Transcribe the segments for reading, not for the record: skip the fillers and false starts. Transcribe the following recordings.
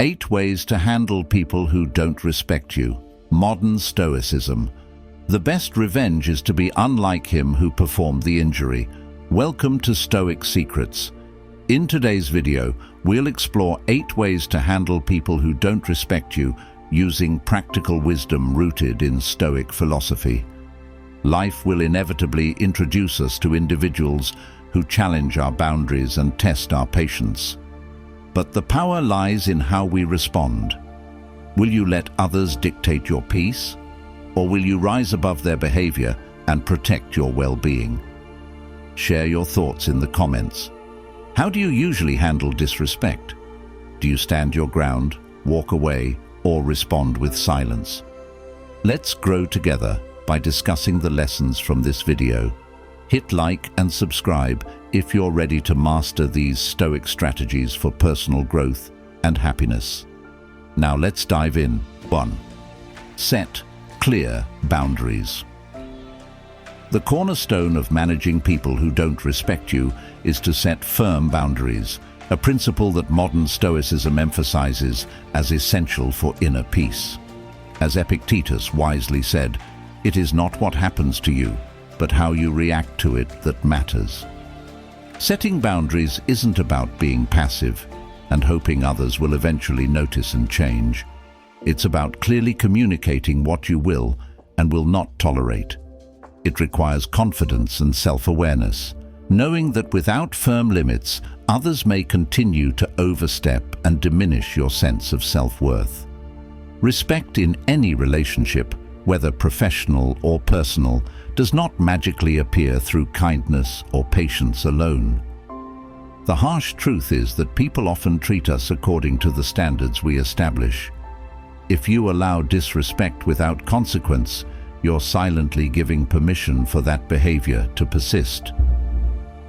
8 ways to handle people who don't respect you. Modern Stoicism. The best revenge is to be unlike him who performed the injury. Welcome to Stoic Secrets. In today's video, we'll explore 8 ways to handle people who don't respect you using practical wisdom rooted in Stoic philosophy. Life will inevitably introduce us to individuals who challenge our boundaries and test our patience. But the power lies in how we respond. Will you let others dictate your peace? Or will you rise above their behavior and protect your well-being? Share your thoughts in the comments. How do you usually handle disrespect? Do you stand your ground, walk away, or respond with silence? Let's grow together by discussing the lessons from this video. Hit like and subscribe if you're ready to master these Stoic strategies for personal growth and happiness. Now let's dive in. 1. Set clear boundaries. The cornerstone of managing people who don't respect you is to set firm boundaries, a principle that modern Stoicism emphasizes as essential for inner peace. As Epictetus wisely said, "It is not what happens to you, but how you react to it that matters." Setting boundaries isn't about being passive and hoping others will eventually notice and change. It's about clearly communicating what you will and will not tolerate. It requires confidence and self-awareness, knowing that without firm limits, others may continue to overstep and diminish your sense of self-worth. Respect in any relationship, whether professional or personal, does not magically appear through kindness or patience alone. The harsh truth is that people often treat us according to the standards we establish. If you allow disrespect without consequence, you're silently giving permission for that behavior to persist.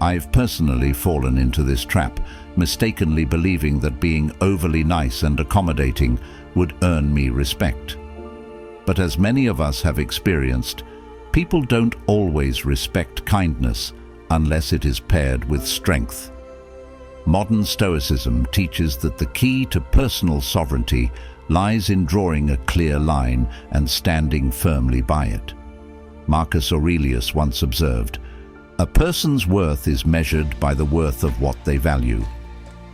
I've personally fallen into this trap, mistakenly believing that being overly nice and accommodating would earn me respect. But as many of us have experienced, people don't always respect kindness unless it is paired with strength. Modern Stoicism teaches that the key to personal sovereignty lies in drawing a clear line and standing firmly by it. Marcus Aurelius once observed, "A person's worth is measured by the worth of what they value."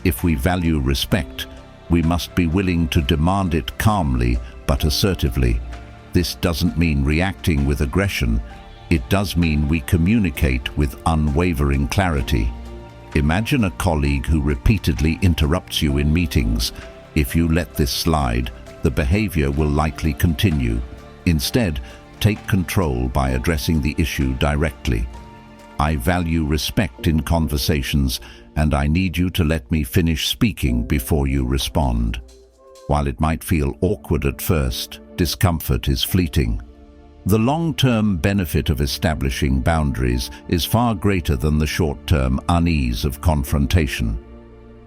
If we value respect, we must be willing to demand it calmly but assertively. This doesn't mean reacting with aggression. It does mean we communicate with unwavering clarity. Imagine a colleague who repeatedly interrupts you in meetings. If you let this slide, the behavior will likely continue. Instead, take control by addressing the issue directly. "I value respect in conversations, and I need you to let me finish speaking before you respond." While it might feel awkward at first, discomfort is fleeting. The long-term benefit of establishing boundaries is far greater than the short-term unease of confrontation.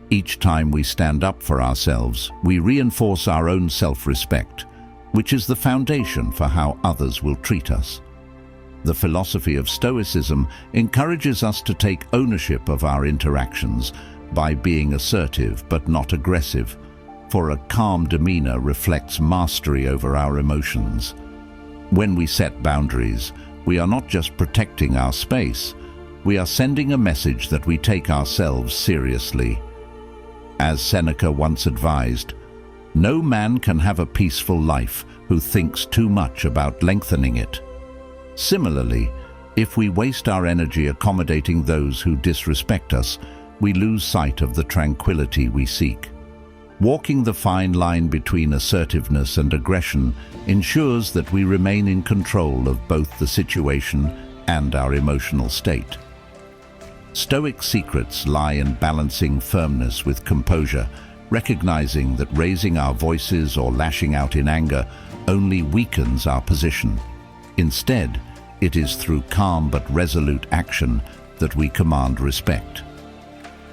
Each time we stand up for ourselves, we reinforce our own self-respect, which is the foundation for how others will treat us. The philosophy of Stoicism encourages us to take ownership of our interactions by being assertive but not aggressive, for a calm demeanor reflects mastery over our emotions. When we set boundaries, we are not just protecting our space, we are sending a message that we take ourselves seriously. As Seneca once advised, "No man can have a peaceful life who thinks too much about lengthening it." Similarly, if we waste our energy accommodating those who disrespect us, we lose sight of the tranquility we seek. Walking the fine line between assertiveness and aggression ensures that we remain in control of both the situation and our emotional state. Stoic secrets lie in balancing firmness with composure, recognizing that raising our voices or lashing out in anger only weakens our position. Instead, it is through calm but resolute action that we command respect.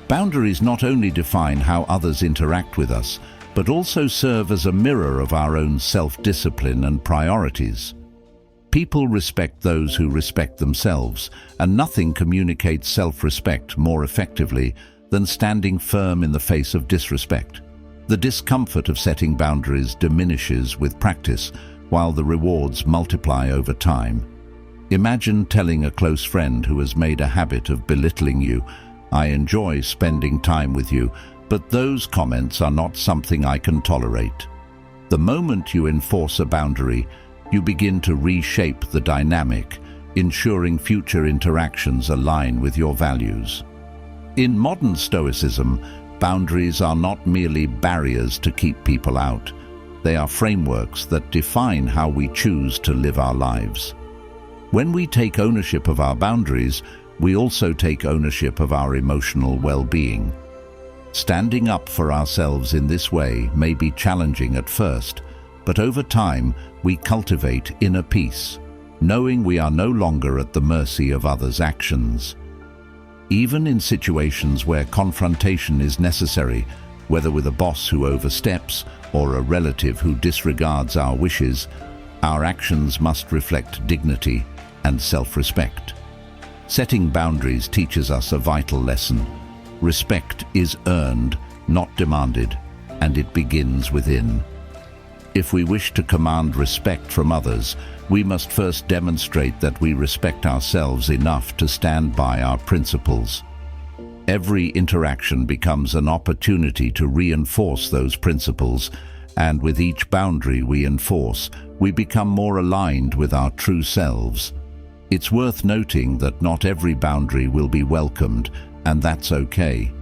Boundaries not only define how others interact with us, but also serve as a mirror of our own self-discipline and priorities. People respect those who respect themselves, and nothing communicates self-respect more effectively than standing firm in the face of disrespect. The discomfort of setting boundaries diminishes with practice, while the rewards multiply over time. Imagine telling a close friend who has made a habit of belittling you, "I enjoy spending time with you, but those comments are not something I can tolerate." The moment you enforce a boundary, you begin to reshape the dynamic, ensuring future interactions align with your values. In modern Stoicism, boundaries are not merely barriers to keep people out. They are frameworks that define how we choose to live our lives. When we take ownership of our boundaries, we also take ownership of our emotional well-being. Standing up for ourselves in this way may be challenging at first, but over time we cultivate inner peace, knowing we are no longer at the mercy of others' actions. Even in situations where confrontation is necessary, whether with a boss who oversteps or a relative who disregards our wishes, our actions must reflect dignity and self-respect. Setting boundaries teaches us a vital lesson. Respect is earned, not demanded, and it begins within. If we wish to command respect from others, we must first demonstrate that we respect ourselves enough to stand by our principles. Every interaction becomes an opportunity to reinforce those principles, and with each boundary we enforce, we become more aligned with our true selves. It's worth noting that not every boundary will be welcomed, and that's okay.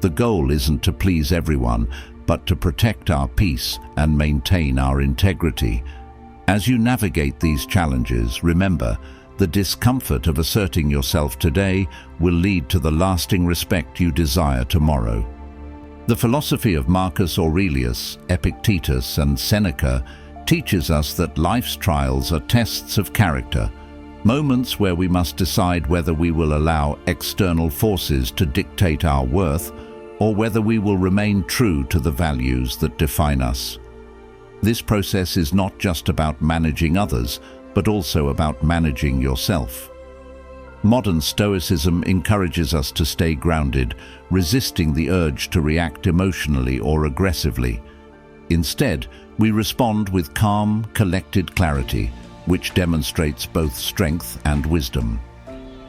The goal isn't to please everyone, but to protect our peace and maintain our integrity. As you navigate these challenges, remember, the discomfort of asserting yourself today will lead to the lasting respect you desire tomorrow. The philosophy of Marcus Aurelius, Epictetus, and Seneca teaches us that life's trials are tests of character, moments where we must decide whether we will allow external forces to dictate our worth or whether we will remain true to the values that define us. This process is not just about managing others, but also about managing yourself. Modern Stoicism encourages us to stay grounded, resisting the urge to react emotionally or aggressively. Instead, we respond with calm, collected clarity, which demonstrates both strength and wisdom.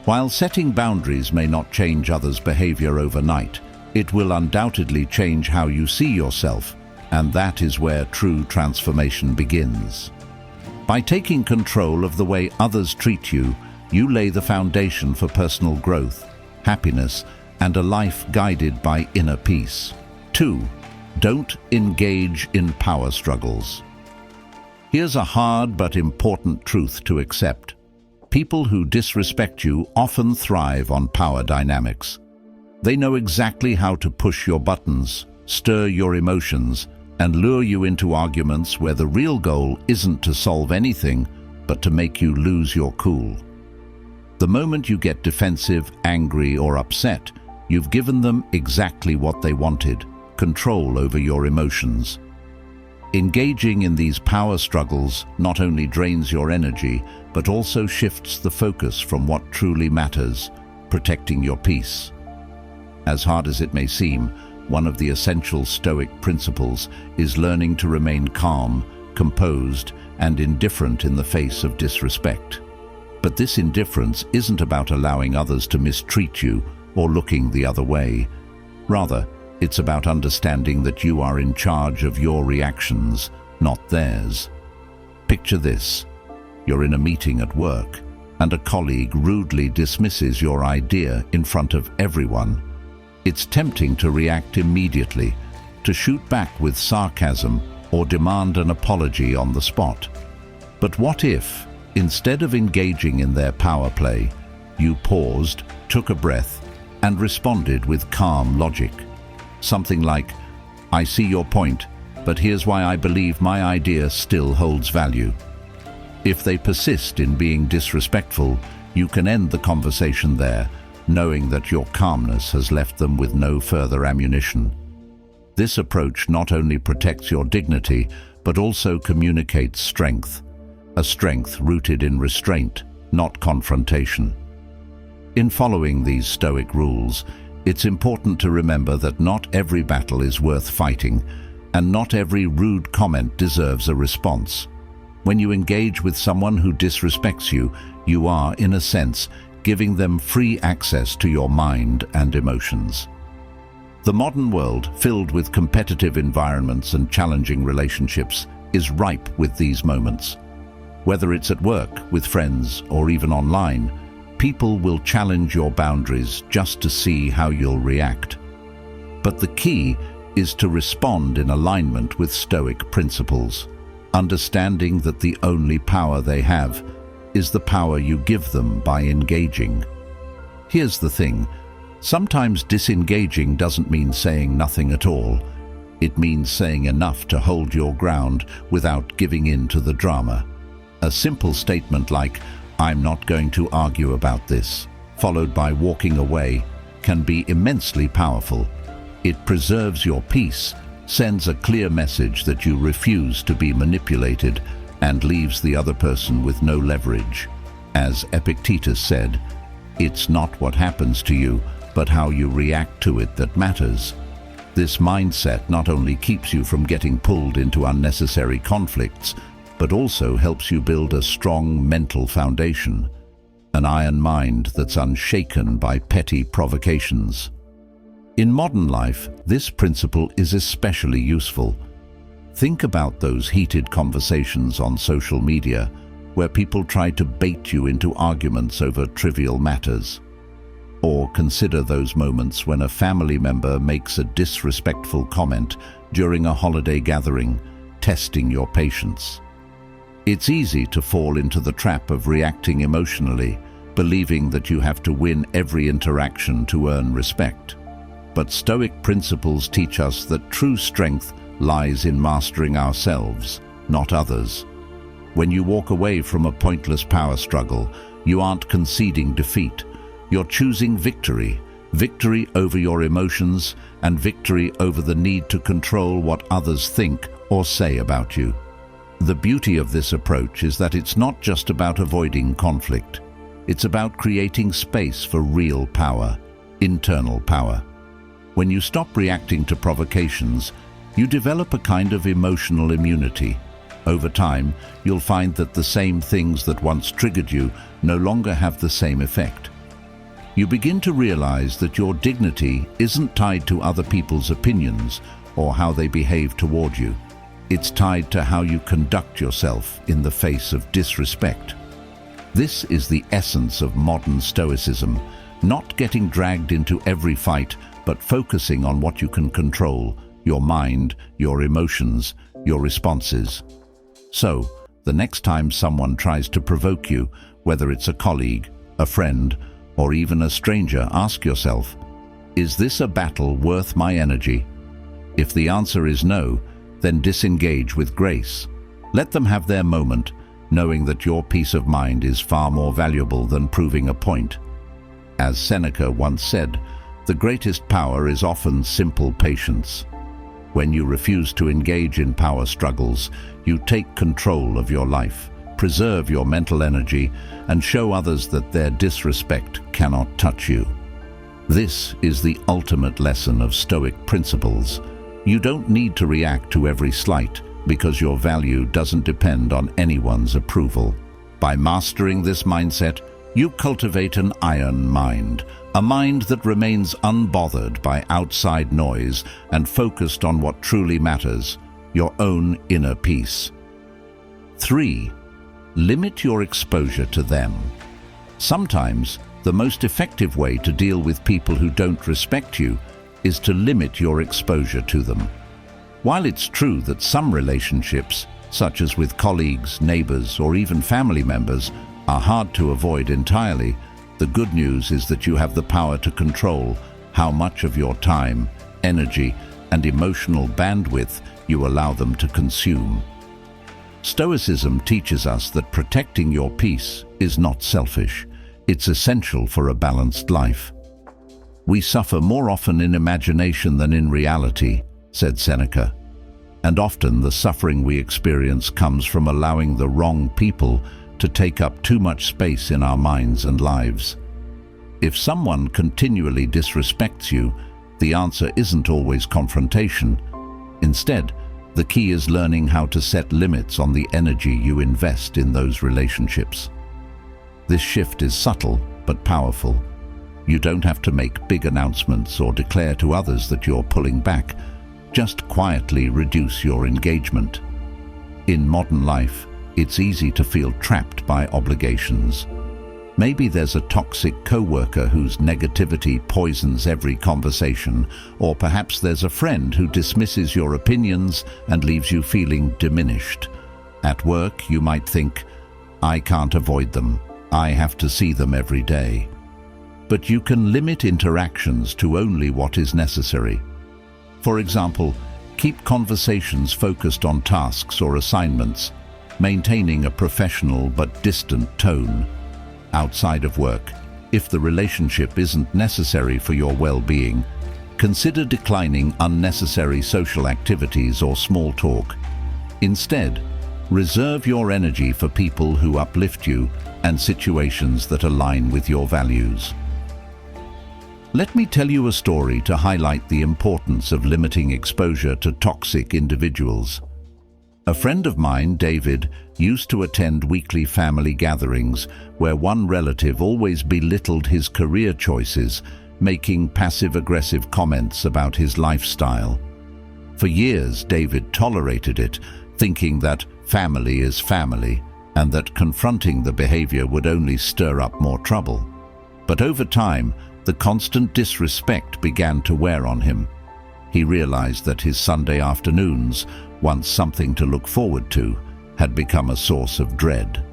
While setting boundaries may not change others' behavior overnight, it will undoubtedly change how you see yourself, and that is where true transformation begins. By taking control of the way others treat you, you lay the foundation for personal growth, happiness, and a life guided by inner peace. 2. Don't engage in power struggles. Here's a hard but important truth to accept. People who disrespect you often thrive on power dynamics. They know exactly how to push your buttons, stir your emotions, and lure you into arguments where the real goal isn't to solve anything, but to make you lose your cool. The moment you get defensive, angry, or upset, you've given them exactly what they wanted: control over your emotions. Engaging in these power struggles not only drains your energy, but also shifts the focus from what truly matters: protecting your peace. As hard as it may seem, one of the essential Stoic principles is learning to remain calm, composed, and indifferent in the face of disrespect. But this indifference isn't about allowing others to mistreat you or looking the other way. Rather, it's about understanding that you are in charge of your reactions, not theirs. Picture this. You're in a meeting at work, and a colleague rudely dismisses your idea in front of everyone. It's tempting to react immediately, to shoot back with sarcasm or demand an apology on the spot. But what if, instead of engaging in their power play, you paused, took a breath, and responded with calm logic? Something like, "I see your point, but here's why I believe my idea still holds value." If they persist in being disrespectful, you can end the conversation there, knowing that your calmness has left them with no further ammunition. This approach not only protects your dignity, but also communicates strength, a strength rooted in restraint, not confrontation. In following these Stoic rules, it's important to remember that not every battle is worth fighting, and not every rude comment deserves a response. When you engage with someone who disrespects you, you are, in a sense, giving them free access to your mind and emotions. The modern world, filled with competitive environments and challenging relationships, is ripe with these moments. Whether it's at work, with friends, or even online, people will challenge your boundaries just to see how you'll react. But the key is to respond in alignment with Stoic principles, understanding that the only power they have is the power you give them by engaging. Here's the thing, sometimes disengaging doesn't mean saying nothing at all. It means saying enough to hold your ground without giving in to the drama. A simple statement like, "I'm not going to argue about this," followed by walking away, can be immensely powerful. It preserves your peace, sends a clear message that you refuse to be manipulated, and leaves the other person with no leverage. As Epictetus said, "It's not what happens to you, but how you react to it that matters." This mindset not only keeps you from getting pulled into unnecessary conflicts, but also helps you build a strong mental foundation, an iron mind that's unshaken by petty provocations. In modern life, this principle is especially useful. Think about those heated conversations on social media where people try to bait you into arguments over trivial matters. Or consider those moments when a family member makes a disrespectful comment during a holiday gathering, testing your patience. It's easy to fall into the trap of reacting emotionally, believing that you have to win every interaction to earn respect. But Stoic principles teach us that true strength lies in mastering ourselves, not others. When you walk away from a pointless power struggle, you aren't conceding defeat. You're choosing victory, victory over your emotions and victory over the need to control what others think or say about you. The beauty of this approach is that it's not just about avoiding conflict. It's about creating space for real power, internal power. When you stop reacting to provocations, you develop a kind of emotional immunity. Over time, you'll find that the same things that once triggered you no longer have the same effect. You begin to realize that your dignity isn't tied to other people's opinions or how they behave toward you. It's tied to how you conduct yourself in the face of disrespect. This is the essence of modern Stoicism, not getting dragged into every fight, but focusing on what you can control, your mind, your emotions, your responses. So, the next time someone tries to provoke you, whether it's a colleague, a friend, or even a stranger, ask yourself, is this a battle worth my energy? If the answer is no, then disengage with grace. Let them have their moment, knowing that your peace of mind is far more valuable than proving a point. As Seneca once said, the greatest power is often simple patience. When you refuse to engage in power struggles, you take control of your life, preserve your mental energy, and show others that their disrespect cannot touch you. This is the ultimate lesson of Stoic principles. You don't need to react to every slight because your value doesn't depend on anyone's approval. By mastering this mindset, you cultivate an iron mind, a mind that remains unbothered by outside noise and focused on what truly matters, your own inner peace. 3. Limit your exposure to them. Sometimes, the most effective way to deal with people who don't respect you is to limit your exposure to them. While it's true that some relationships, such as with colleagues, neighbors, or even family members, are hard to avoid entirely, the good news is that you have the power to control how much of your time, energy, and emotional bandwidth you allow them to consume. Stoicism teaches us that protecting your peace is not selfish. It's essential for a balanced life. We suffer more often in imagination than in reality, said Seneca. And often the suffering we experience comes from allowing the wrong people to take up too much space in our minds and lives. If someone continually disrespects you, the answer isn't always confrontation. Instead, The key is learning how to set limits on the energy you invest in those relationships. This shift is subtle but powerful. You don't have to make big announcements or declare to others that you're pulling back. Just quietly reduce your engagement. In modern life, it's easy to feel trapped by obligations. Maybe there's a toxic coworker whose negativity poisons every conversation, or perhaps there's a friend who dismisses your opinions and leaves you feeling diminished. At work, you might think, I can't avoid them. I have to see them every day. But you can limit interactions to only what is necessary. For example, keep conversations focused on tasks or assignments, maintaining a professional but distant tone. Outside of work, if the relationship isn't necessary for your well-being, consider declining unnecessary social activities or small talk. Instead, reserve your energy for people who uplift you and situations that align with your values. Let me tell you a story to highlight the importance of limiting exposure to toxic individuals. A friend of mine, David, used to attend weekly family gatherings where one relative always belittled his career choices, making passive-aggressive comments about his lifestyle. For years, David tolerated it, thinking that family is family and that confronting the behavior would only stir up more trouble. But over time, the constant disrespect began to wear on him. He realized that his Sunday afternoons, once something to look forward to, had become a source of dread.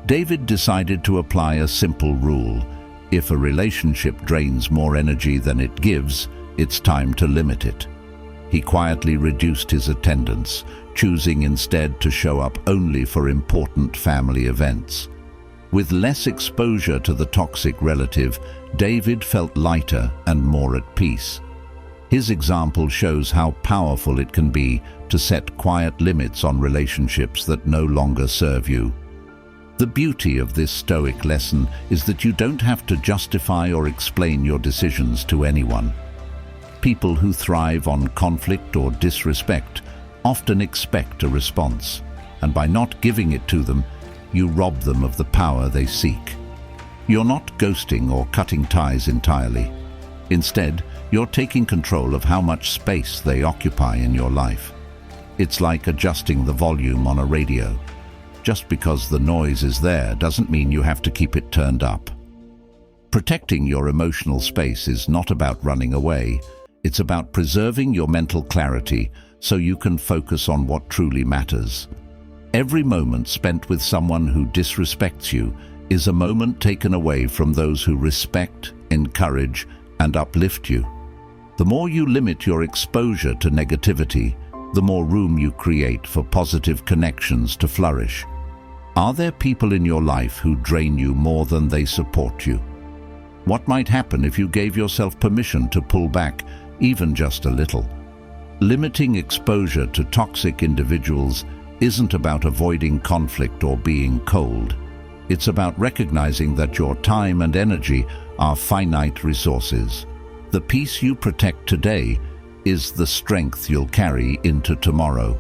David decided to apply a simple rule. If a relationship drains more energy than it gives, it's time to limit it. He quietly reduced his attendance, choosing instead to show up only for important family events. With less exposure to the toxic relative, David felt lighter and more at peace. His example shows how powerful it can be to set quiet limits on relationships that no longer serve you. The beauty of this Stoic lesson is that you don't have to justify or explain your decisions to anyone. People who thrive on conflict or disrespect often expect a response, and by not giving it to them, you rob them of the power they seek. You're not ghosting or cutting ties entirely. Instead, you're taking control of how much space they occupy in your life. It's like adjusting the volume on a radio. Just because the noise is there doesn't mean you have to keep it turned up. Protecting your emotional space is not about running away. It's about preserving your mental clarity so you can focus on what truly matters. Every moment spent with someone who disrespects you is a moment taken away from those who respect, encourage, and uplift you. The more you limit your exposure to negativity, the more room you create for positive connections to flourish. Are there people in your life who drain you more than they support you? What might happen if you gave yourself permission to pull back, even just a little? Limiting exposure to toxic individuals isn't about avoiding conflict or being cold. It's about recognizing that your time and energy are finite resources. The peace you protect today is the strength you'll carry into tomorrow.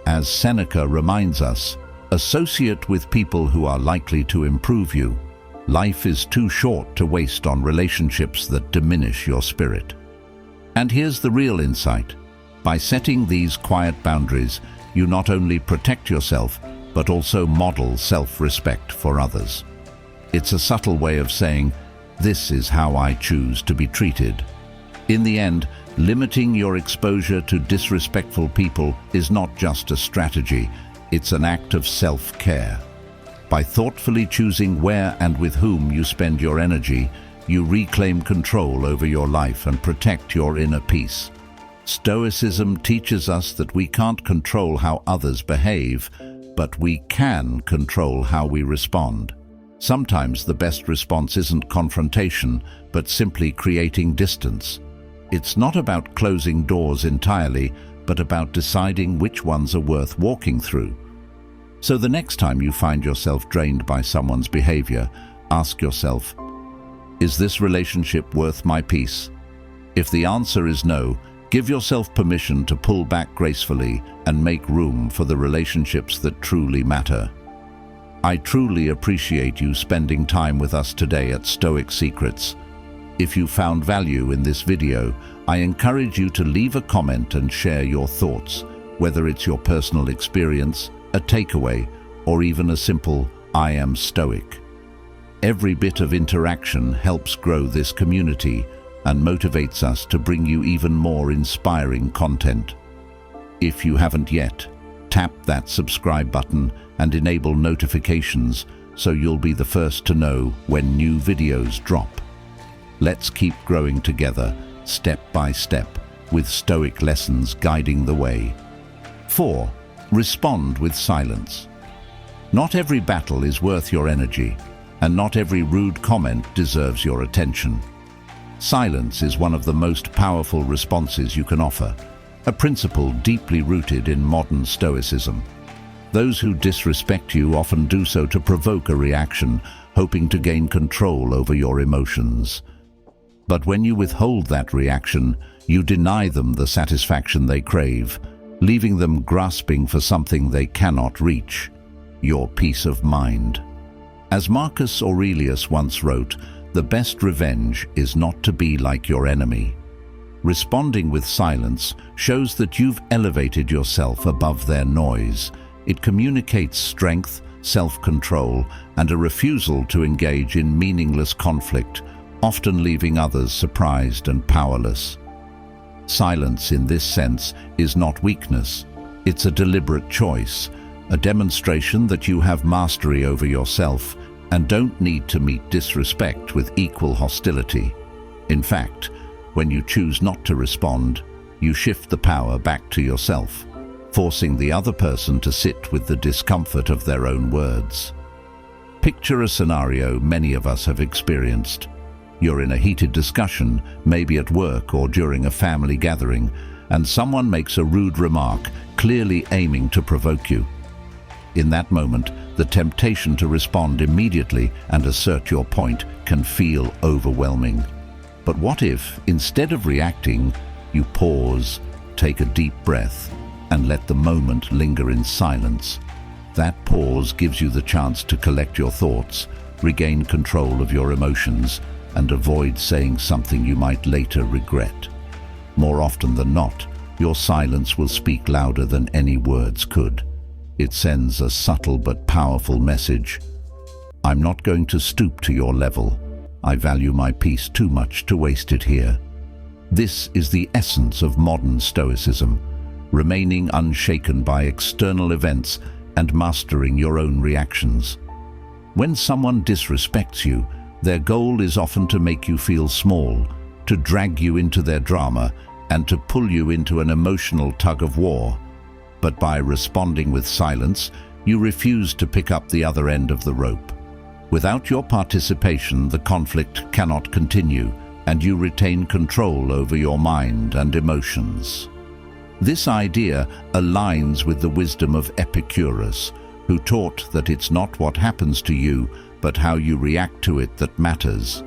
As Seneca reminds us, associate with people who are likely to improve you. Life is too short to waste on relationships that diminish your spirit. And here's the real insight. By setting these quiet boundaries, you not only protect yourself, but also model self-respect for others. It's a subtle way of saying, this is how I choose to be treated. In the end, limiting your exposure to disrespectful people is not just a strategy, it's an act of self-care. By thoughtfully choosing where and with whom you spend your energy, you reclaim control over your life and protect your inner peace. Stoicism teaches us that we can't control how others behave, but we can control how we respond. Sometimes the best response isn't confrontation, but simply creating distance. It's not about closing doors entirely, but about deciding which ones are worth walking through. So the next time you find yourself drained by someone's behavior, ask yourself, is this relationship worth my peace? If the answer is no, Give yourself permission to pull back gracefully and make room for the relationships that truly matter. I truly appreciate you spending time with us today at Stoic Secrets. If you found value in this video, I encourage you to leave a comment and share your thoughts, whether it's your personal experience, a takeaway, or even a simple "I am Stoic." Every bit of interaction helps grow this community and motivates us to bring you even more inspiring content. If you haven't yet, tap that subscribe button and enable notifications so you'll be the first to know when new videos drop. Let's keep growing together, step by step, with Stoic lessons guiding the way. 4. Respond with silence. Not every battle is worth your energy, and not every rude comment deserves your attention. Silence is one of the most powerful responses you can offer, a principle deeply rooted in modern Stoicism. Those who disrespect you often do so to provoke a reaction, hoping to gain control over your emotions. But when you withhold that reaction, you deny them the satisfaction they crave, leaving them grasping for something they cannot reach: your peace of mind. As Marcus Aurelius once wrote, "The best revenge is not to be like your enemy." Responding with silence shows that you've elevated yourself above their noise. It communicates strength, self-control, and a refusal to engage in meaningless conflict, often leaving others surprised and powerless. Silence in this sense is not weakness. It's a deliberate choice, a demonstration that you have mastery over yourself and don't need to meet disrespect with equal hostility. In fact, when you choose not to respond, you shift the power back to yourself, forcing the other person to sit with the discomfort of their own words. Picture a scenario many of us have experienced. You're in a heated discussion, maybe at work or during a family gathering, and someone makes a rude remark, clearly aiming to provoke you. In that moment, the temptation to respond immediately and assert your point can feel overwhelming. But what if, instead of reacting, you pause, take a deep breath, and let the moment linger in silence? That pause gives you the chance to collect your thoughts, regain control of your emotions, and avoid saying something you might later regret. More often than not, your silence will speak louder than any words could. It sends a subtle but powerful message. I'm not going to stoop to your level. I value my peace too much to waste it here. This is the essence of modern Stoicism, remaining unshaken by external events and mastering your own reactions. When someone disrespects you, their goal is often to make you feel small, to drag you into their drama, and to pull you into an emotional tug-of-war. But by responding with silence, you refuse to pick up the other end of the rope. Without your participation, the conflict cannot continue, and you retain control over your mind and emotions. This idea aligns with the wisdom of Epicurus, who taught that it's not what happens to you, but how you react to it that matters.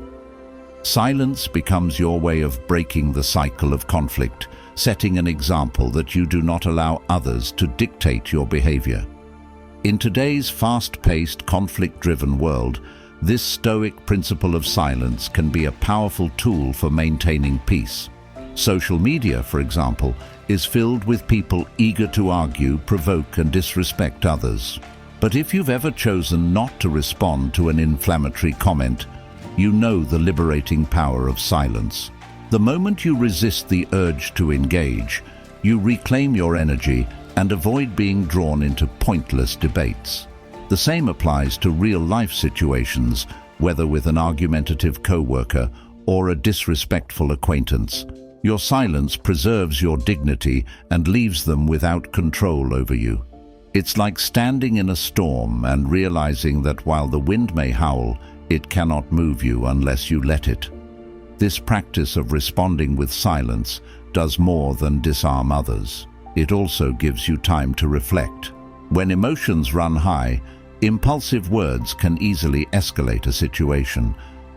Silence becomes your way of breaking the cycle of conflict, setting an example that you do not allow others to dictate your behavior. In today's fast-paced, conflict-driven world, this Stoic principle of silence can be a powerful tool for maintaining peace. Social media, for example, is filled with people eager to argue, provoke, and disrespect others. But if you've ever chosen not to respond to an inflammatory comment, you know the liberating power of silence. The moment you resist the urge to engage, you reclaim your energy and avoid being drawn into pointless debates. The same applies to real-life situations, whether with an argumentative co-worker or a disrespectful acquaintance. Your silence preserves your dignity and leaves them without control over you. It's like standing in a storm and realizing that while the wind may howl, it cannot move you unless you let it. This practice of responding with silence does more than disarm others. It also gives you time to reflect. When emotions run high, impulsive words can easily escalate a situation,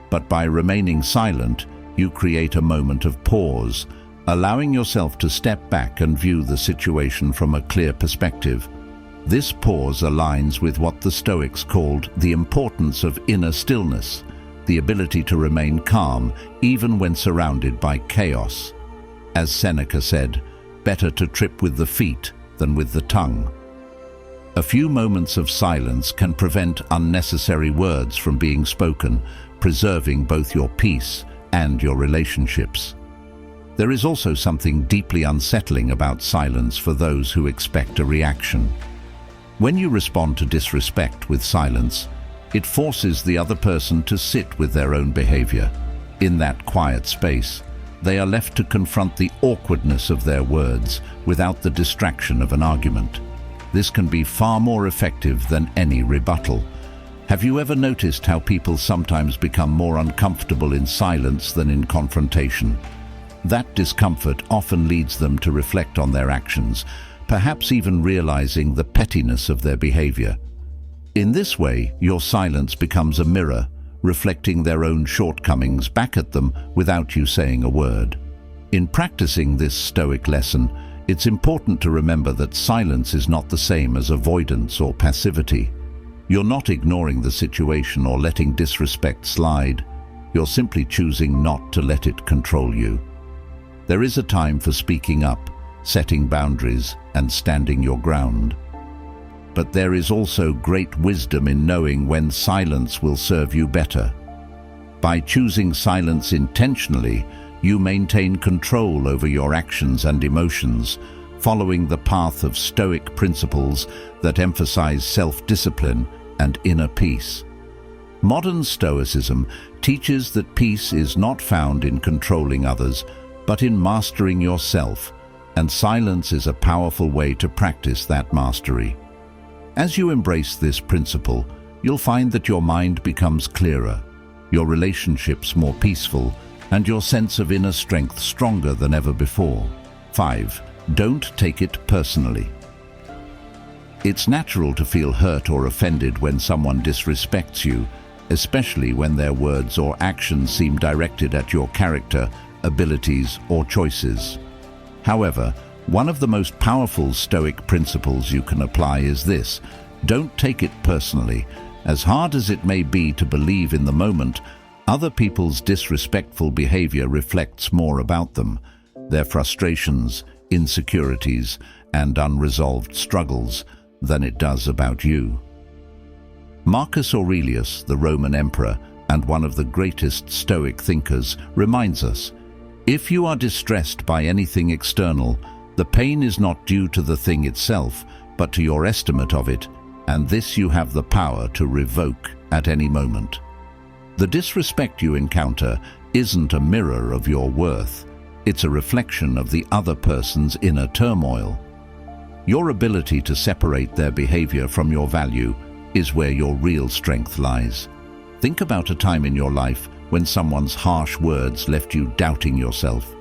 but by remaining silent, you create a moment of pause, allowing yourself to step back and view the situation from a clear perspective. This pause aligns with what the Stoics called the importance of inner stillness, the ability to remain calm even when surrounded by chaos. As Seneca said, better to trip with the feet than with the tongue. A few moments of silence can prevent unnecessary words from being spoken, preserving both your peace and your relationships. There is also something deeply unsettling about silence for those who expect a reaction. When you respond to disrespect with silence, it forces the other person to sit with their own behavior. In that quiet space, they are left to confront the awkwardness of their words without the distraction of an argument. This can be far more effective than any rebuttal. Have you ever noticed how people sometimes become more uncomfortable in silence than in confrontation? That discomfort often leads them to reflect on their actions, perhaps even realizing the pettiness of their behavior. In this way, your silence becomes a mirror, reflecting their own shortcomings back at them without you saying a word. In practicing this Stoic lesson, it's important to remember that silence is not the same as avoidance or passivity. You're not ignoring the situation or letting disrespect slide. You're simply choosing not to let it control you. There is a time for speaking up, setting boundaries, and standing your ground. But there is also great wisdom in knowing when silence will serve you better. By choosing silence intentionally, you maintain control over your actions and emotions, following the path of Stoic principles that emphasize self-discipline and inner peace. Modern Stoicism teaches that peace is not found in controlling others, but in mastering yourself, and silence is a powerful way to practice that mastery. As you embrace this principle, you'll find that your mind becomes clearer, your relationships more peaceful, and your sense of inner strength stronger than ever before. 5. Don't take it personally. It's natural to feel hurt or offended when someone disrespects you, especially when their words or actions seem directed at your character, abilities, or choices. However, one of the most powerful Stoic principles you can apply is this: don't take it personally. As hard as it may be to believe in the moment, other people's disrespectful behavior reflects more about them, their frustrations, insecurities, and unresolved struggles, than it does about you. Marcus Aurelius, the Roman emperor and one of the greatest Stoic thinkers, reminds us, if you are distressed by anything external, the pain is not due to the thing itself, but to your estimate of it, and this you have the power to revoke at any moment. The disrespect you encounter isn't a mirror of your worth. It's a reflection of the other person's inner turmoil. Your ability to separate their behavior from your value is where your real strength lies. Think about a time in your life when someone's harsh words left you doubting yourself.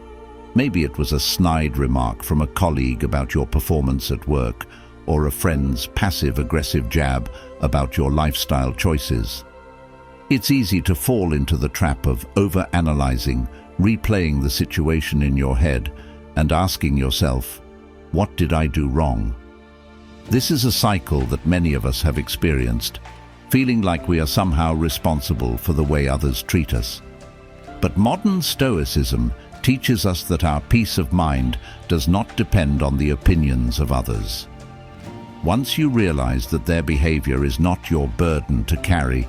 Maybe it was a snide remark from a colleague about your performance at work, or a friend's passive-aggressive jab about your lifestyle choices. It's easy to fall into the trap of overanalyzing, replaying the situation in your head, and asking yourself, what did I do wrong? This is a cycle that many of us have experienced, feeling like we are somehow responsible for the way others treat us. But modern Stoicism teaches us that our peace of mind does not depend on the opinions of others. Once you realize that their behavior is not your burden to carry,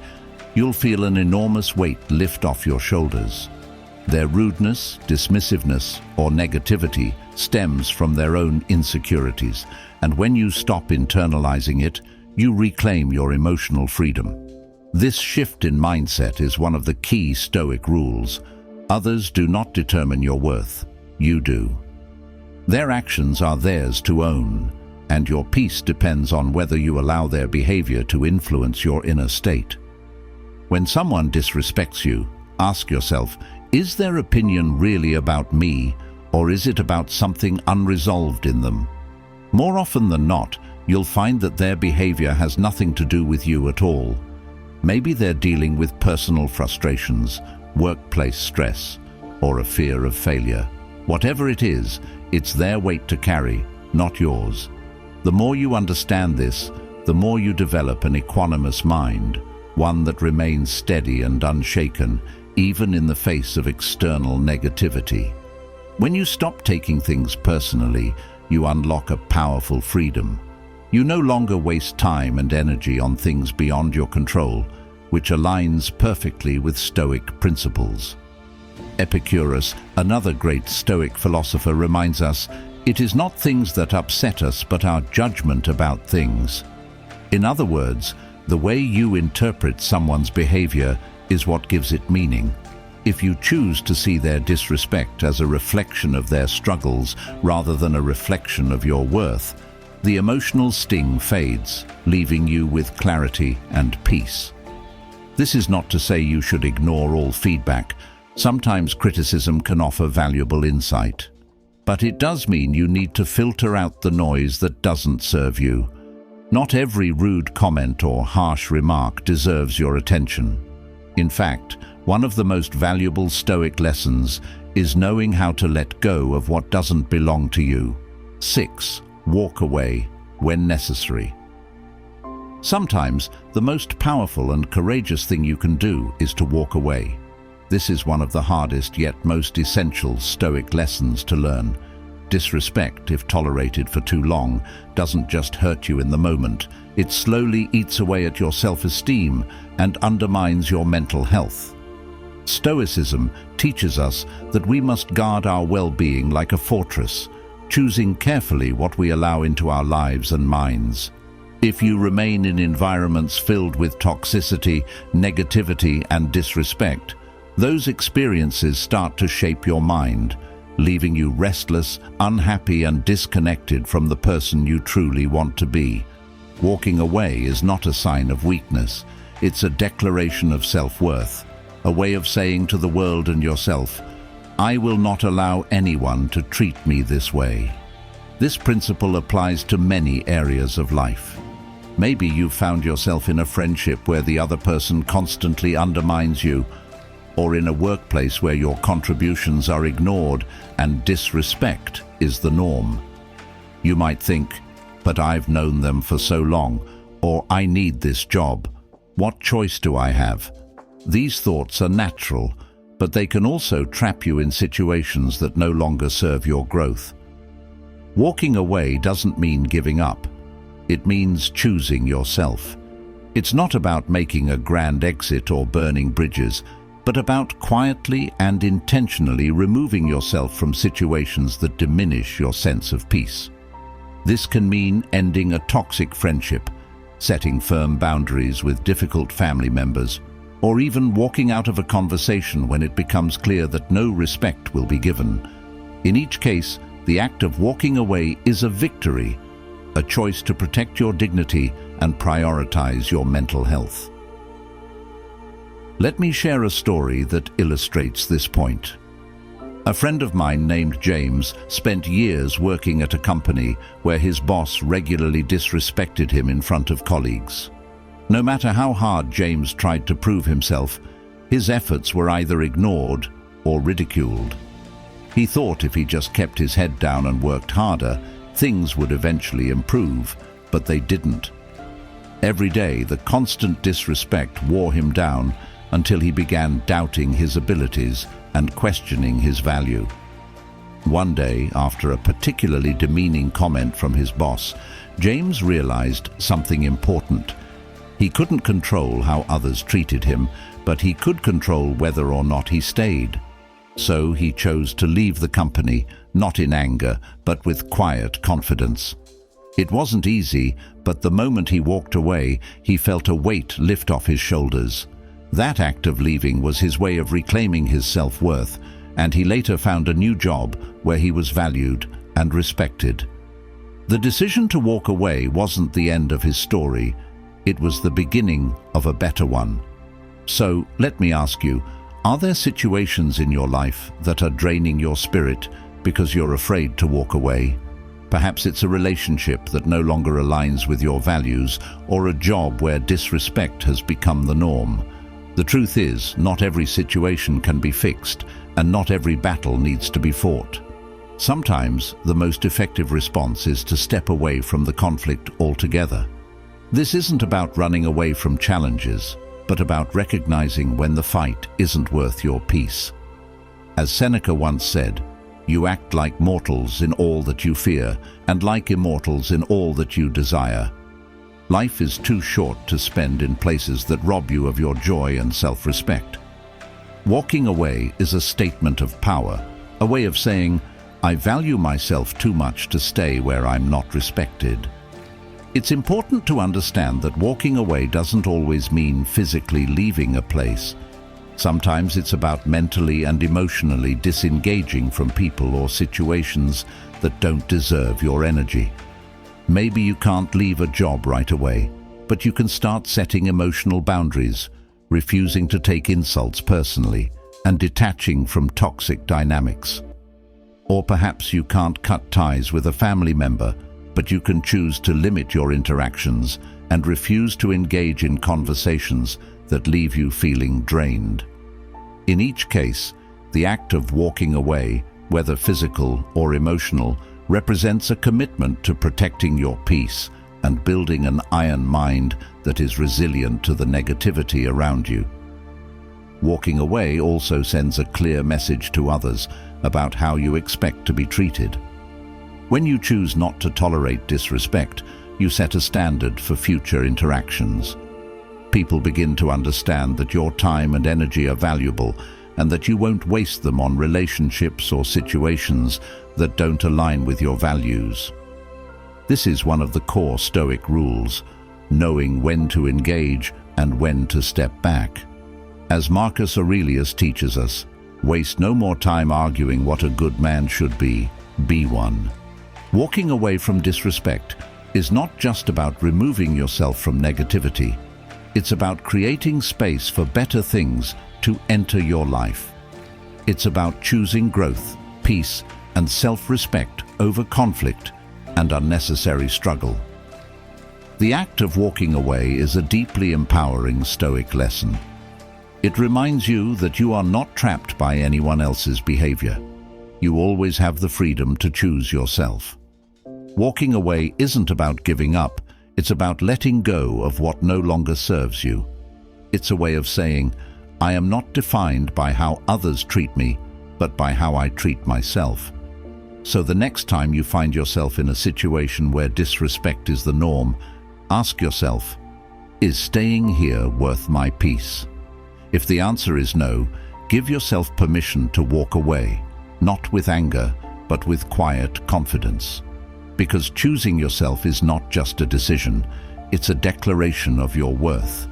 you'll feel an enormous weight lift off your shoulders. Their rudeness, dismissiveness, or negativity stems from their own insecurities, and when you stop internalizing it, you reclaim your emotional freedom. This shift in mindset is one of the key Stoic rules. Others do not determine your worth, you do. Their actions are theirs to own, and your peace depends on whether you allow their behavior to influence your inner state. When someone disrespects you, ask yourself, is their opinion really about me, or is it about something unresolved in them? More often than not, you'll find that their behavior has nothing to do with you at all. Maybe they're dealing with personal frustrations, workplace stress, or a fear of failure. Whatever it is, it's their weight to carry, not yours. The more you understand this, the more you develop an equanimous mind, one that remains steady and unshaken, even in the face of external negativity. When you stop taking things personally, you unlock a powerful freedom. You no longer waste time and energy on things beyond your control, which aligns perfectly with Stoic principles. Epicurus, another great Stoic philosopher, reminds us, it is not things that upset us, but our judgment about things. In other words, the way you interpret someone's behavior is what gives it meaning. If you choose to see their disrespect as a reflection of their struggles rather than a reflection of your worth, the emotional sting fades, leaving you with clarity and peace. This is not to say you should ignore all feedback. Sometimes criticism can offer valuable insight. But it does mean you need to filter out the noise that doesn't serve you. Not every rude comment or harsh remark deserves your attention. In fact, one of the most valuable Stoic lessons is knowing how to let go of what doesn't belong to you. 6. Walk away when necessary. Sometimes, the most powerful and courageous thing you can do is to walk away. This is one of the hardest yet most essential Stoic lessons to learn. Disrespect, if tolerated for too long, doesn't just hurt you in the moment. It slowly eats away at your self-esteem and undermines your mental health. Stoicism teaches us that we must guard our well-being like a fortress, choosing carefully what we allow into our lives and minds. If you remain in environments filled with toxicity, negativity, and disrespect, those experiences start to shape your mind, leaving you restless, unhappy, and disconnected from the person you truly want to be. Walking away is not a sign of weakness. It's a declaration of self-worth, a way of saying to the world and yourself, I will not allow anyone to treat me this way. This principle applies to many areas of life. Maybe you've found yourself in a friendship where the other person constantly undermines you, or in a workplace where your contributions are ignored and disrespect is the norm. You might think, but I've known them for so long, or I need this job. What choice do I have? These thoughts are natural, but they can also trap you in situations that no longer serve your growth. Walking away doesn't mean giving up. It means choosing yourself. It's not about making a grand exit or burning bridges, but about quietly and intentionally removing yourself from situations that diminish your sense of peace. This can mean ending a toxic friendship, setting firm boundaries with difficult family members, or even walking out of a conversation when it becomes clear that no respect will be given. In each case, the act of walking away is a victory, a choice to protect your dignity and prioritize your mental health. Let me share a story that illustrates this point. A friend of mine named James spent years working at a company where his boss regularly disrespected him in front of colleagues. No matter how hard James tried to prove himself, his efforts were either ignored or ridiculed. He thought if he just kept his head down and worked harder, things would eventually improve, but they didn't. Every day, the constant disrespect wore him down until he began doubting his abilities and questioning his value. One day, after a particularly demeaning comment from his boss, James realized something important. He couldn't control how others treated him, but he could control whether or not he stayed. So he chose to leave the company, not in anger, but with quiet confidence. It wasn't easy, but the moment he walked away, he felt a weight lift off his shoulders. That act of leaving was his way of reclaiming his self-worth, and he later found a new job where he was valued and respected. The decision to walk away wasn't the end of his story. It was the beginning of a better one. So, let me ask you, are there situations in your life that are draining your spirit because you're afraid to walk away? Perhaps it's a relationship that no longer aligns with your values, or a job where disrespect has become the norm. The truth is, not every situation can be fixed, and not every battle needs to be fought. Sometimes the most effective response is to step away from the conflict altogether. This isn't about running away from challenges, but about recognizing when the fight isn't worth your peace. As Seneca once said, "You act like mortals in all that you fear, and like immortals in all that you desire." Life is too short to spend in places that rob you of your joy and self-respect. Walking away is a statement of power, a way of saying, "I value myself too much to stay where I'm not respected." It's important to understand that walking away doesn't always mean physically leaving a place. Sometimes it's about mentally and emotionally disengaging from people or situations that don't deserve your energy. Maybe you can't leave a job right away, but you can start setting emotional boundaries, refusing to take insults personally, and detaching from toxic dynamics. Or perhaps you can't cut ties with a family member, but you can choose to limit your interactions and refuse to engage in conversations that leave you feeling drained. In each case, the act of walking away, whether physical or emotional, represents a commitment to protecting your peace and building an iron mind that is resilient to the negativity around you. Walking away also sends a clear message to others about how you expect to be treated. When you choose not to tolerate disrespect, you set a standard for future interactions. People begin to understand that your time and energy are valuable and that you won't waste them on relationships or situations that don't align with your values. This is one of the core Stoic rules, knowing when to engage and when to step back. As Marcus Aurelius teaches us, waste no more time arguing what a good man should be one. Walking away from disrespect is not just about removing yourself from negativity. It's about creating space for better things to enter your life. It's about choosing growth, peace, and self-respect over conflict and unnecessary struggle. The act of walking away is a deeply empowering Stoic lesson. It reminds you that you are not trapped by anyone else's behavior. You always have the freedom to choose yourself. Walking away isn't about giving up, it's about letting go of what no longer serves you. It's a way of saying, "I am not defined by how others treat me, but by how I treat myself." So the next time you find yourself in a situation where disrespect is the norm, ask yourself, is staying here worth my peace? If the answer is no, give yourself permission to walk away, not with anger, but with quiet confidence. Because choosing yourself is not just a decision, it's a declaration of your worth.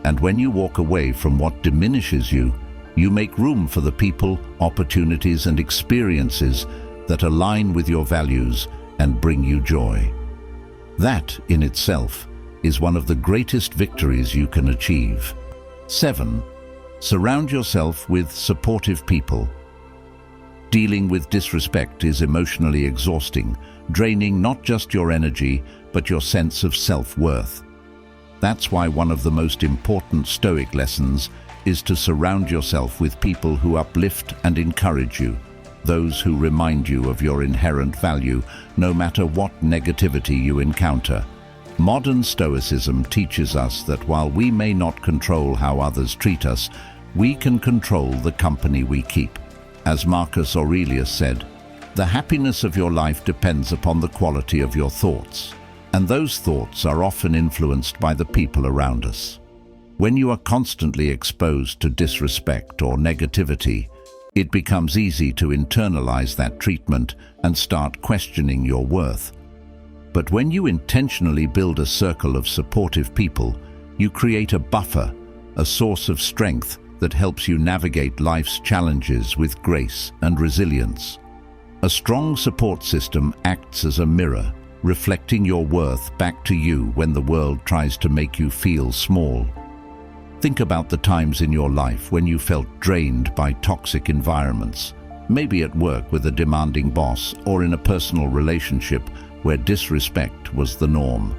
And when you walk away from what diminishes you, you make room for the people, opportunities, and experiences that align with your values and bring you joy. That, in itself, is one of the greatest victories you can achieve. 7. Surround yourself with supportive people. Dealing with disrespect is emotionally exhausting, draining not just your energy, but your sense of self-worth. That's why one of the most important Stoic lessons is to surround yourself with people who uplift and encourage you, those who remind you of your inherent value, no matter what negativity you encounter. Modern Stoicism teaches us that while we may not control how others treat us, we can control the company we keep. As Marcus Aurelius said, "The happiness of your life depends upon the quality of your thoughts, and those thoughts are often influenced by the people around us." When you are constantly exposed to disrespect or negativity, it becomes easy to internalize that treatment and start questioning your worth. But when you intentionally build a circle of supportive people, you create a buffer, a source of strength that helps you navigate life's challenges with grace and resilience. A strong support system acts as a mirror, reflecting your worth back to you when the world tries to make you feel small. Think about the times in your life when you felt drained by toxic environments, maybe at work with a demanding boss or in a personal relationship where disrespect was the norm.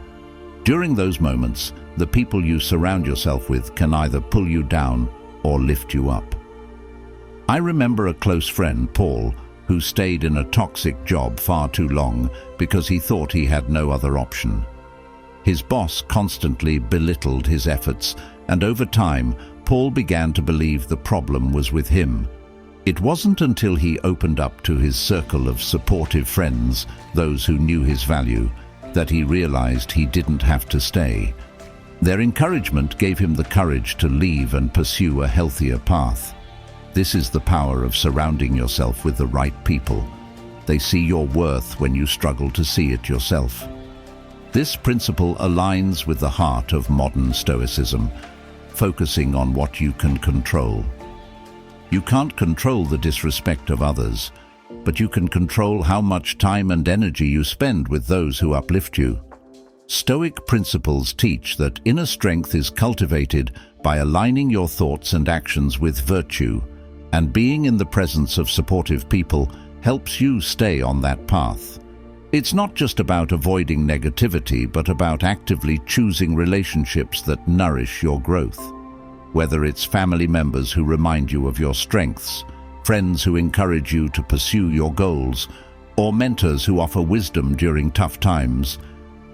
During those moments, the people you surround yourself with can either pull you down or lift you up. I remember a close friend, Paul, who who stayed in a toxic job far too long because he thought he had no other option. His boss constantly belittled his efforts, and over time, Paul began to believe the problem was with him. It wasn't until he opened up to his circle of supportive friends, those who knew his value, that he realized he didn't have to stay. Their encouragement gave him the courage to leave and pursue a healthier path. This is the power of surrounding yourself with the right people. They see your worth when you struggle to see it yourself. This principle aligns with the heart of modern Stoicism, focusing on what you can control. You can't control the disrespect of others, but you can control how much time and energy you spend with those who uplift you. Stoic principles teach that inner strength is cultivated by aligning your thoughts and actions with virtue, and being in the presence of supportive people helps you stay on that path. It's not just about avoiding negativity, but about actively choosing relationships that nourish your growth. Whether it's family members who remind you of your strengths, friends who encourage you to pursue your goals, or mentors who offer wisdom during tough times,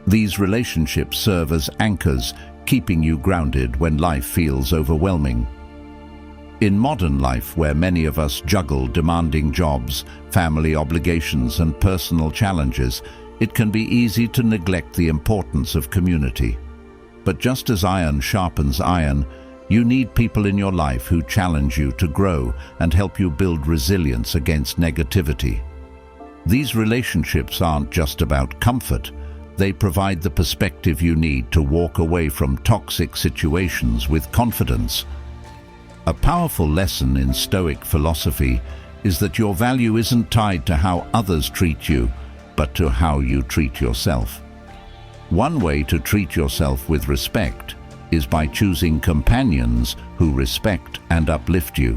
these relationships serve as anchors, keeping you grounded when life feels overwhelming. In modern life, where many of us juggle demanding jobs, family obligations, and personal challenges, it can be easy to neglect the importance of community. But just as iron sharpens iron, you need people in your life who challenge you to grow and help you build resilience against negativity. These relationships aren't just about comfort. They provide the perspective you need to walk away from toxic situations with confidence. A powerful lesson in Stoic philosophy is that your value isn't tied to how others treat you, but to how you treat yourself. One way to treat yourself with respect is by choosing companions who respect and uplift you.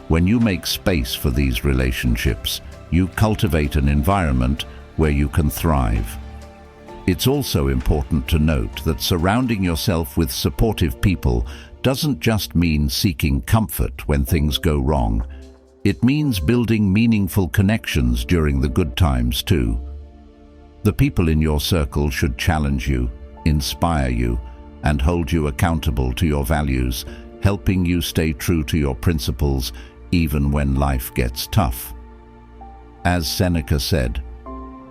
When you make space for these relationships, you cultivate an environment where you can thrive. It's also important to note that surrounding yourself with supportive people doesn't just mean seeking comfort when things go wrong. It means building meaningful connections during the good times too. The people in your circle should challenge you, inspire you, and hold you accountable to your values, helping you stay true to your principles even when life gets tough. As Seneca said,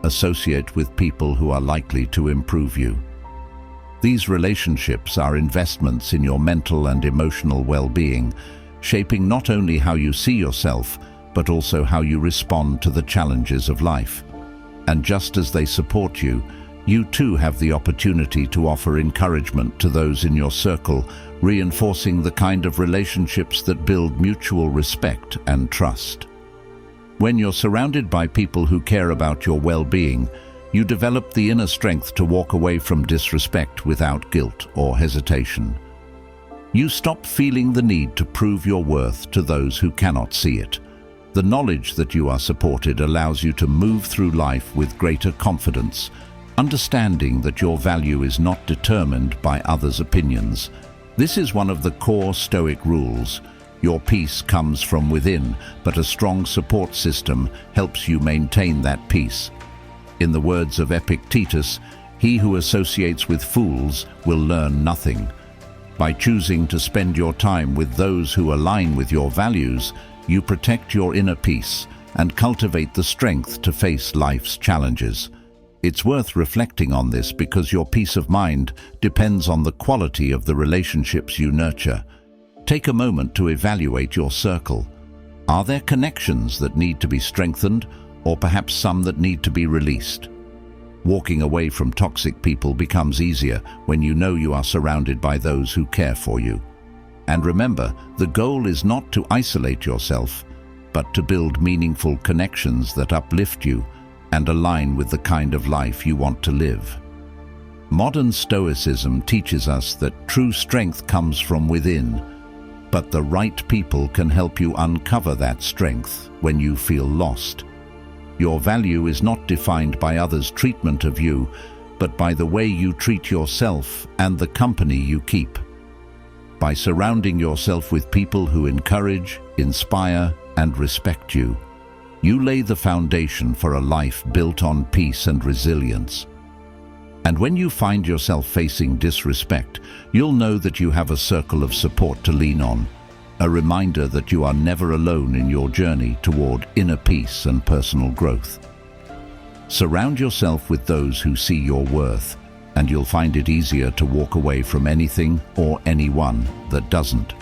associate with people who are likely to improve you. These relationships are investments in your mental and emotional well-being, shaping not only how you see yourself, but also how you respond to the challenges of life. And just as they support you, you too have the opportunity to offer encouragement to those in your circle, reinforcing the kind of relationships that build mutual respect and trust. When you're surrounded by people who care about your well-being, you develop the inner strength to walk away from disrespect without guilt or hesitation. You stop feeling the need to prove your worth to those who cannot see it. The knowledge that you are supported allows you to move through life with greater confidence, understanding that your value is not determined by others' opinions. This is one of the core Stoic rules. Your peace comes from within, but a strong support system helps you maintain that peace. In the words of Epictetus, he who associates with fools will learn nothing. By choosing to spend your time with those who align with your values, you protect your inner peace and cultivate the strength to face life's challenges. It's worth reflecting on this because your peace of mind depends on the quality of the relationships you nurture. Take a moment to evaluate your circle. Are there connections that need to be strengthened, or perhaps some that need to be released? Walking away from toxic people becomes easier when you know you are surrounded by those who care for you. And remember, the goal is not to isolate yourself, but to build meaningful connections that uplift you and align with the kind of life you want to live. Modern Stoicism teaches us that true strength comes from within, but the right people can help you uncover that strength when you feel lost. Your value is not defined by others' treatment of you, but by the way you treat yourself and the company you keep. By surrounding yourself with people who encourage, inspire, and respect you, You lay the foundation for a life built on peace and resilience. And when you find yourself facing disrespect, you'll know that you have a circle of support to lean on, a reminder that you are never alone in your journey toward inner peace and personal growth. Surround yourself with those who see your worth, and you'll find it easier to walk away from anything or anyone that doesn't.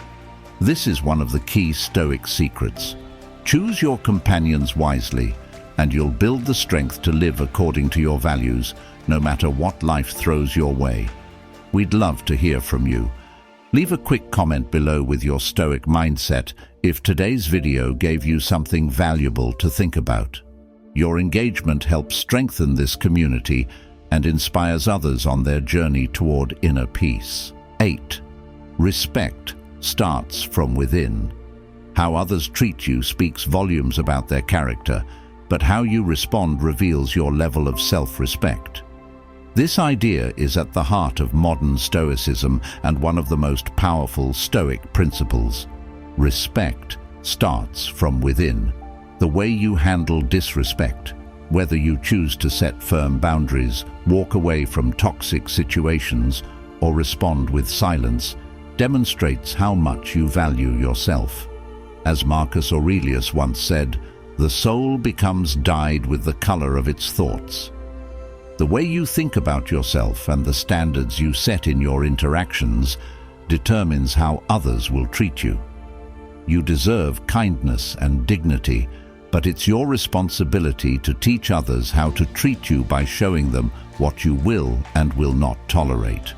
This is one of the key Stoic secrets. Choose your companions wisely, and you'll build the strength to live according to your values, no matter what life throws your way. We'd love to hear from you. Leave a quick comment below with your Stoic mindset if today's video gave you something valuable to think about. Your engagement helps strengthen this community and inspires others on their journey toward inner peace. 8. Respect starts from within. How others treat you speaks volumes about their character, but how you respond reveals your level of self-respect. This idea is at the heart of modern Stoicism and one of the most powerful Stoic principles. Respect starts from within. The way you handle disrespect, whether you choose to set firm boundaries, walk away from toxic situations, or respond with silence, demonstrates how much you value yourself. As Marcus Aurelius once said, "The soul becomes dyed with the color of its thoughts." The way you think about yourself and the standards you set in your interactions determines how others will treat you. You deserve kindness and dignity, but it's your responsibility to teach others how to treat you by showing them what you will and will not tolerate.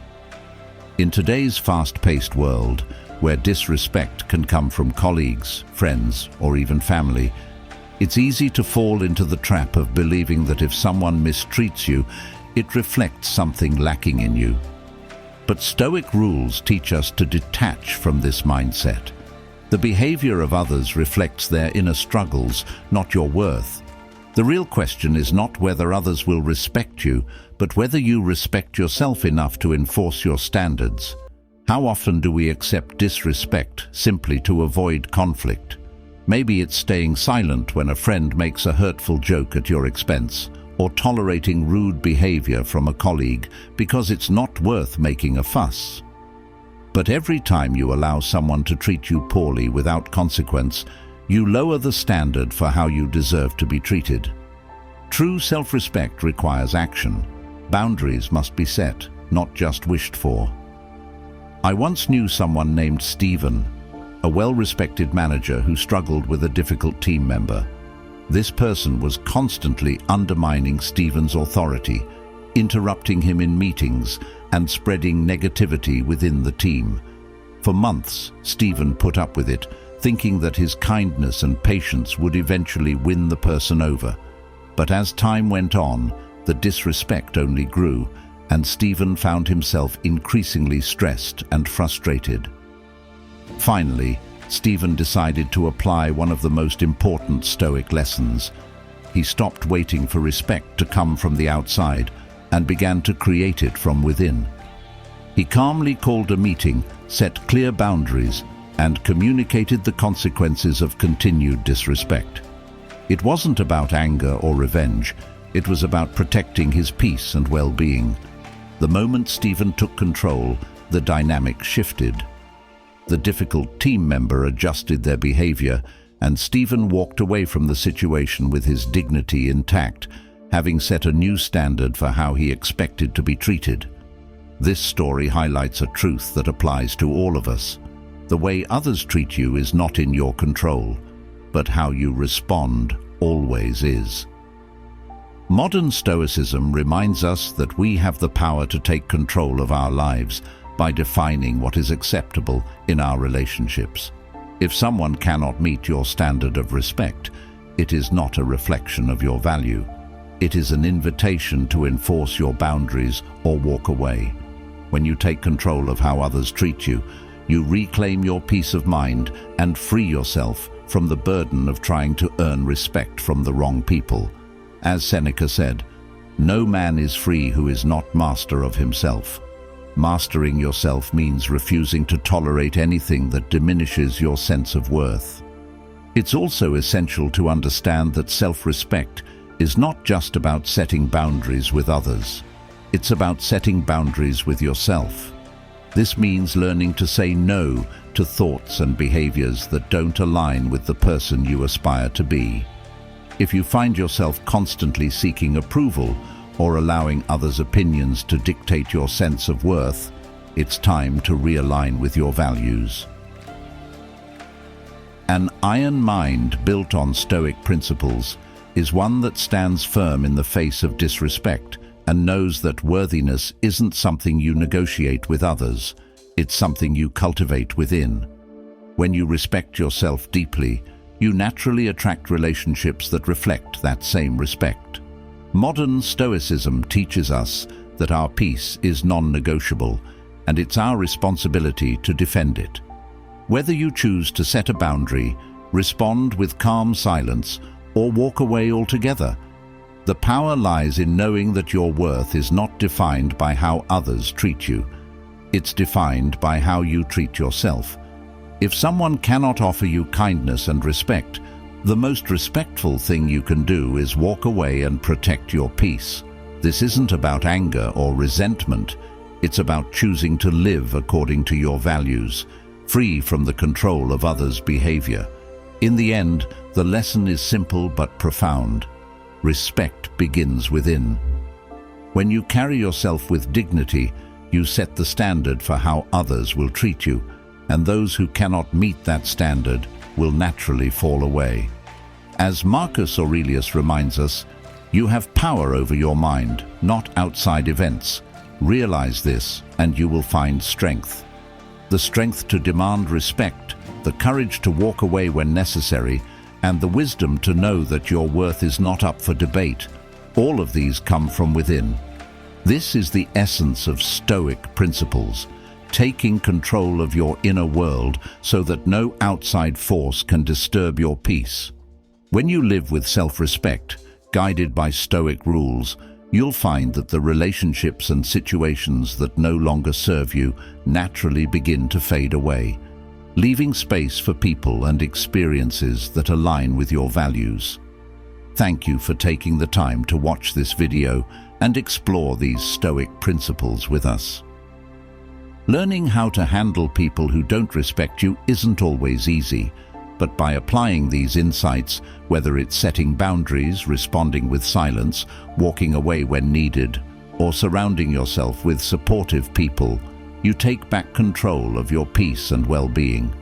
In today's fast-paced world, where disrespect can come from colleagues, friends, or even family, it's easy to fall into the trap of believing that if someone mistreats you, it reflects something lacking in you. But Stoic rules teach us to detach from this mindset. The behavior of others reflects their inner struggles, not your worth. The real question is not whether others will respect you, but whether you respect yourself enough to enforce your standards. How often do we accept disrespect simply to avoid conflict? Maybe it's staying silent when a friend makes a hurtful joke at your expense, or tolerating rude behavior from a colleague because it's not worth making a fuss. But every time you allow someone to treat you poorly without consequence, you lower the standard for how you deserve to be treated. True self-respect requires action. Boundaries must be set, not just wished for. I once knew someone named Stephen, a well-respected manager who struggled with a difficult team member. This person was constantly undermining Stephen's authority, interrupting him in meetings, and spreading negativity within the team. For months, Stephen put up with it, thinking that his kindness and patience would eventually win the person over. But as time went on, the disrespect only grew, and Stephen found himself increasingly stressed and frustrated. Finally, Stephen decided to apply one of the most important Stoic lessons. He stopped waiting for respect to come from the outside and began to create it from within. He calmly called a meeting, set clear boundaries, and communicated the consequences of continued disrespect. It wasn't about anger or revenge. It was about protecting his peace and well-being. The moment Stephen took control, the dynamic shifted. The difficult team member adjusted their behavior, and Stephen walked away from the situation with his dignity intact, having set a new standard for how he expected to be treated. This story highlights a truth that applies to all of us. The way others treat you is not in your control, but how you respond always is. Modern Stoicism reminds us that we have the power to take control of our lives by defining what is acceptable in our relationships. If someone cannot meet your standard of respect, it is not a reflection of your value. It is an invitation to enforce your boundaries or walk away. When you take control of how others treat you, you reclaim your peace of mind and free yourself from the burden of trying to earn respect from the wrong people. As Seneca said, "No man is free who is not master of himself." Mastering yourself means refusing to tolerate anything that diminishes your sense of worth. It's also essential to understand that self-respect is not just about setting boundaries with others. It's about setting boundaries with yourself. This means learning to say no to thoughts and behaviors that don't align with the person you aspire to be. If you find yourself constantly seeking approval or allowing others' opinions to dictate your sense of worth, it's time to realign with your values. An iron mind built on Stoic principles is one that stands firm in the face of disrespect and knows that worthiness isn't something you negotiate with others, it's something you cultivate within. When you respect yourself deeply, you naturally attract relationships that reflect that same respect. Modern Stoicism teaches us that our peace is non-negotiable, and it's our responsibility to defend it. Whether you choose to set a boundary, respond with calm silence, or walk away altogether, the power lies in knowing that your worth is not defined by how others treat you. It's defined by how you treat yourself. If someone cannot offer you kindness and respect, the most respectful thing you can do is walk away and protect your peace. This isn't about anger or resentment. It's about choosing to live according to your values, free from the control of others' behavior. In the end, the lesson is simple but profound. Respect begins within. When you carry yourself with dignity, you set the standard for how others will treat you, and those who cannot meet that standard will naturally fall away. As Marcus Aurelius reminds us, you have power over your mind, not outside events. Realize this, and you will find strength. The strength to demand respect, the courage to walk away when necessary, and the wisdom to know that your worth is not up for debate. All of these come from within. This is the essence of Stoic principles, taking control of your inner world so that no outside force can disturb your peace. When you live with self-respect, guided by Stoic rules, you'll find that the relationships and situations that no longer serve you naturally begin to fade away, leaving space for people and experiences that align with your values. Thank you for taking the time to watch this video and explore these Stoic principles with us. Learning how to handle people who don't respect you isn't always easy, but by applying these insights, whether it's setting boundaries, responding with silence, walking away when needed, or surrounding yourself with supportive people, you take back control of your peace and well-being.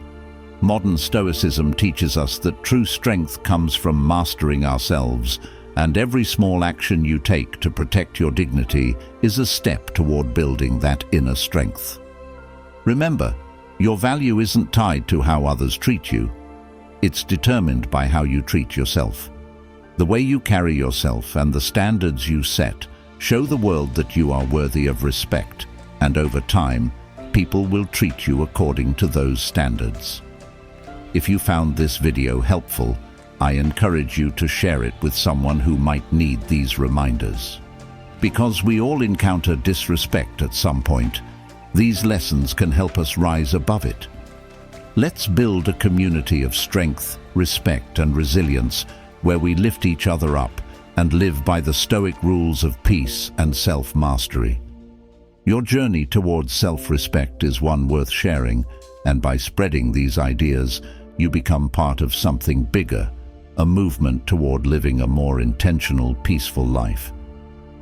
Modern Stoicism teaches us that true strength comes from mastering ourselves, and every small action you take to protect your dignity is a step toward building that inner strength. Remember, your value isn't tied to how others treat you. It's determined by how you treat yourself. The way you carry yourself and the standards you set show the world that you are worthy of respect, and over time, people will treat you according to those standards. If you found this video helpful, I encourage you to share it with someone who might need these reminders. Because we all encounter disrespect at some point, these lessons can help us rise above it. Let's build a community of strength, respect, and resilience where we lift each other up and live by the Stoic rules of peace and self-mastery. Your journey towards self-respect is one worth sharing, and by spreading these ideas, you become part of something bigger, a movement toward living a more intentional, peaceful life.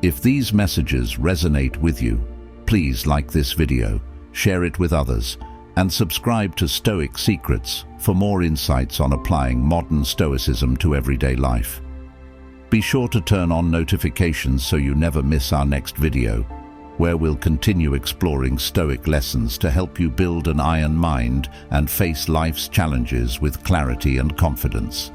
If these messages resonate with you, please like this video, share it with others, and subscribe to Stoic Secrets for more insights on applying modern Stoicism to everyday life. Be sure to turn on notifications so you never miss our next video, where we'll continue exploring Stoic lessons to help you build an iron mind and face life's challenges with clarity and confidence.